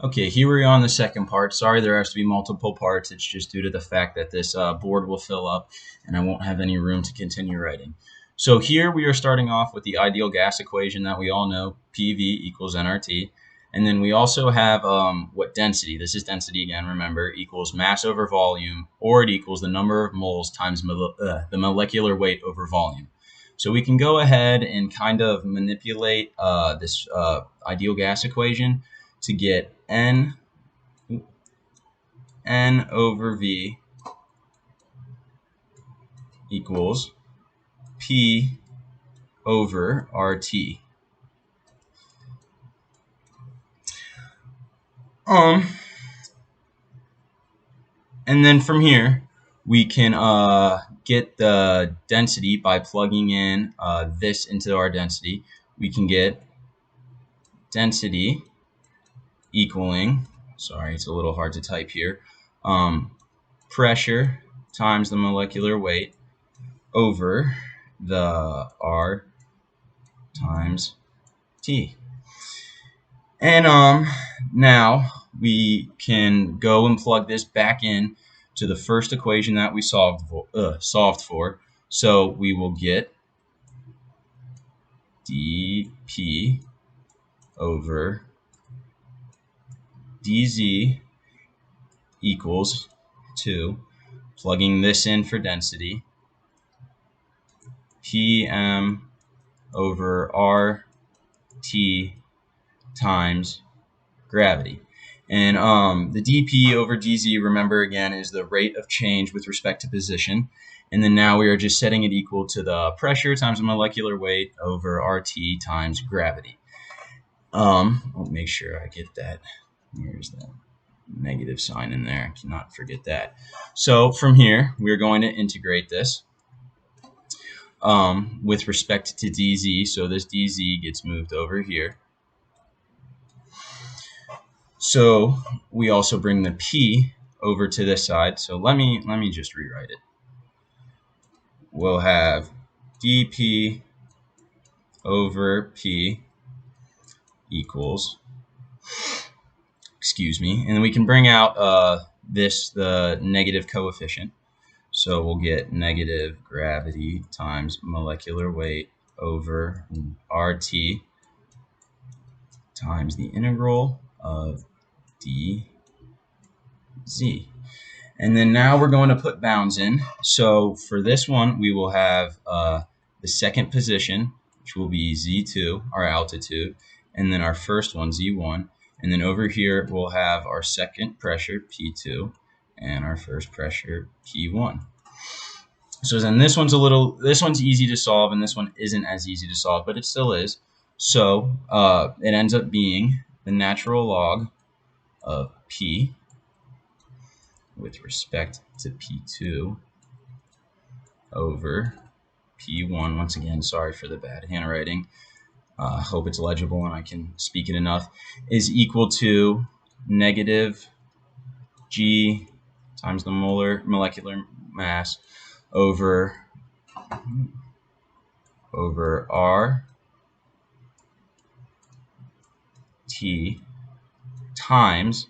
Okay, here we are on the second part. Sorry there has to be multiple parts. It's just due to the fact that this board will fill up and I won't have any room to continue writing. So here we are starting off with the ideal gas equation that we all know, PV equals nRT. And then we also have what density, this is density again, remember, equals mass over volume, or it equals the number of moles times the molecular weight over volume. So we can go ahead and kind of manipulate this ideal gas equation to get N over V equals P over RT. And then from here, we can get the density by plugging in this into our density. We can get density equaling, sorry, it's a little hard to type here, pressure times the molecular weight over the R times T. And now we can go and plug this back in to the first equation that we solved for. So we will get dP over dz equals 2, plugging this in for density, Pm over RT times gravity. And the dP over dz, remember again, is the rate of change with respect to position. And then now we are just setting it equal to the pressure times the molecular weight over RT times gravity. I'll make sure I get that. Here's that negative sign in there. I cannot forget that. So from here, we're going to integrate this with respect to dz. So this dz gets moved over here. So we also bring the P over to this side. So let me just rewrite it. We'll have dP over P equals, excuse me, and then we can bring out the negative coefficient. So we'll get negative gravity times molecular weight over RT times the integral of dz. And then now we're going to put bounds in. So for this one, we will have the second position, which will be Z2, our altitude, and then our first one, Z1. And then over here, we'll have our second pressure, P2, and our first pressure, P1. So then this one's easy to solve, and this one isn't as easy to solve, but it still is. So it ends up being the natural log of P with respect to P2 over P1. Once again, sorry for the bad handwriting. Hope it's legible and I can speak it enough. Is equal to negative G times the molecular mass over R T times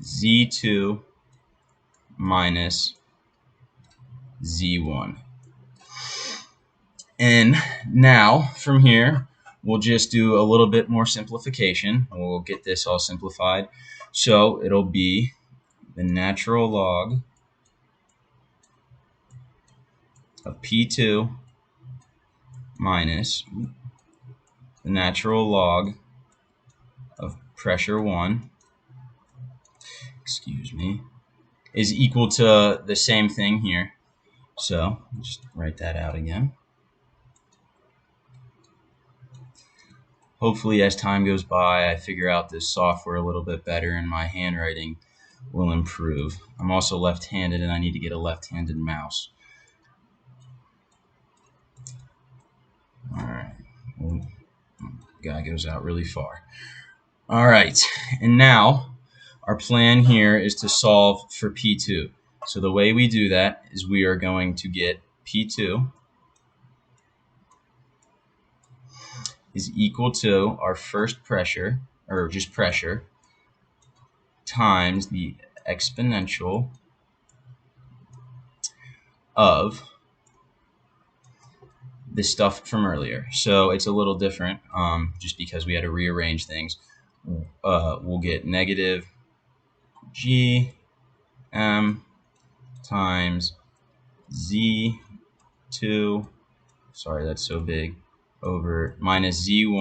Z2 minus Z1. And now from here, we'll just do a little bit more simplification. We'll get this all simplified. So it'll be the natural log of P2 minus the natural log of pressure 1, excuse me, is equal to the same thing here. So just write that out again. Hopefully as time goes by, I figure out this software a little bit better and my handwriting will improve. I'm also left-handed and I need to get a left-handed mouse. All right, well, guy goes out really far. All right, and now our plan here is to solve for P2. So the way we do that is we are going to get P2 is equal to our first pressure, or just pressure, times the exponential of the stuff from earlier. So it's a little different, just because we had to rearrange things. We'll get negative g m times z2, sorry that's so big, over minus z1